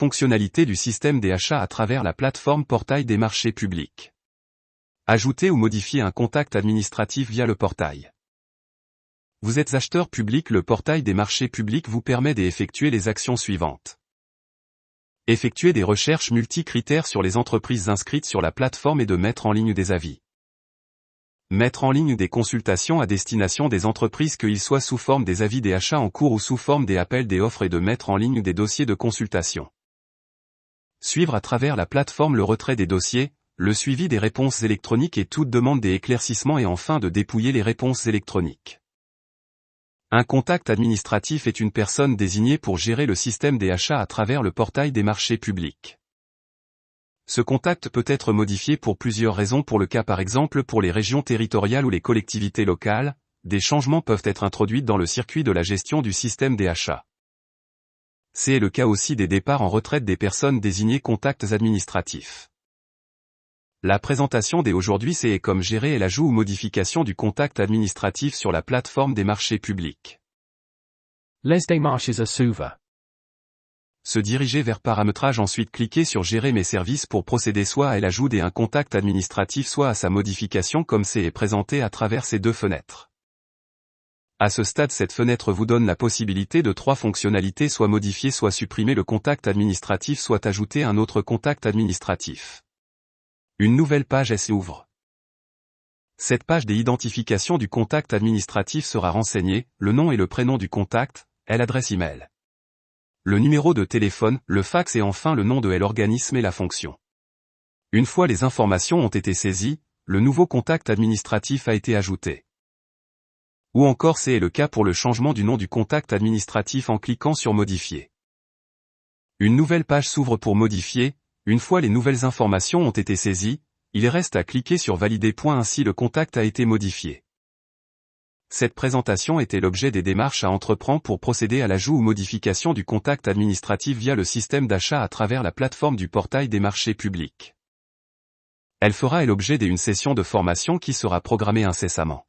Fonctionnalité du système des achats à travers la plateforme Portail des marchés publics. Ajouter ou modifier un contact administratif via le portail. Vous êtes acheteur public, le portail des marchés publics vous permet d'effectuer les actions suivantes. Effectuer des recherches multi-critères sur les entreprises inscrites sur la plateforme et de mettre en ligne des avis. Mettre en ligne des consultations à destination des entreprises, qu'ils soient sous forme des avis des achats en cours ou sous forme des appels des offres, et de mettre en ligne des dossiers de consultation. Suivre à travers la plateforme le retrait des dossiers, le suivi des réponses électroniques et toute demande des éclaircissements, et enfin de dépouiller les réponses électroniques. Un contact administratif est une personne désignée pour gérer le système des achats à travers le portail des marchés publics. Ce contact peut être modifié pour plusieurs raisons. Pour le cas par exemple pour les régions territoriales ou les collectivités locales, des changements peuvent être introduits dans le circuit de la gestion du système des achats. C'est le cas aussi des départs en retraite des personnes désignées contacts administratifs. La présentation dès aujourd'hui, c'est comme gérer l'ajout ou modification du contact administratif sur la plateforme des marchés publics. Les démarches à suivre. Se diriger vers paramétrage, ensuite cliquer sur gérer mes services pour procéder soit à l'ajout d'un contact administratif, soit à sa modification, comme c'est présenté à travers ces deux fenêtres. À ce stade, cette fenêtre vous donne la possibilité de 3 fonctionnalités: soit modifier, soit supprimer le contact administratif, soit ajouter un autre contact administratif. Une nouvelle page s'ouvre. Cette page des identifications du contact administratif sera renseignée, le nom et le prénom du contact, l'adresse email, le numéro de téléphone, le fax et enfin le nom de l'organisme et la fonction. Une fois les informations ont été saisies, le nouveau contact administratif a été ajouté. Ou encore c'est le cas pour le changement du nom du contact administratif en cliquant sur modifier. Une nouvelle page s'ouvre pour modifier. Une fois les nouvelles informations ont été saisies, il reste à cliquer sur valider. Ainsi le contact a été modifié. Cette présentation était l'objet des démarches à entreprendre pour procéder à l'ajout ou modification du contact administratif via le système d'achat à travers la plateforme du portail des marchés publics. Elle fera l'objet d'une session de formation qui sera programmée incessamment.